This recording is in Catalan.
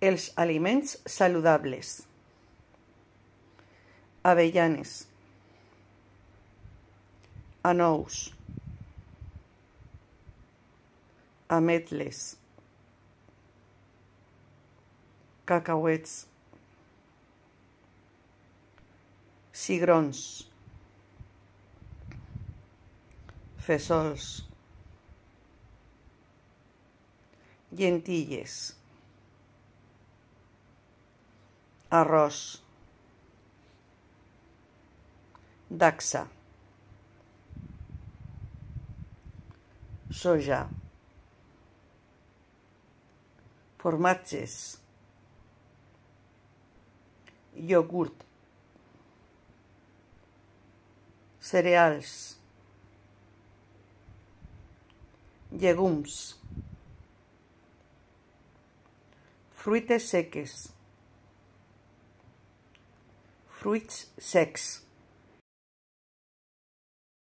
Els aliments saludables: avellanes, anous, ametles, cacauets, cigrons, fesols, llentilles, arròs, dacsa, soja, formatges, iogurt, cereals, llegums, fruites seques, fruits secs,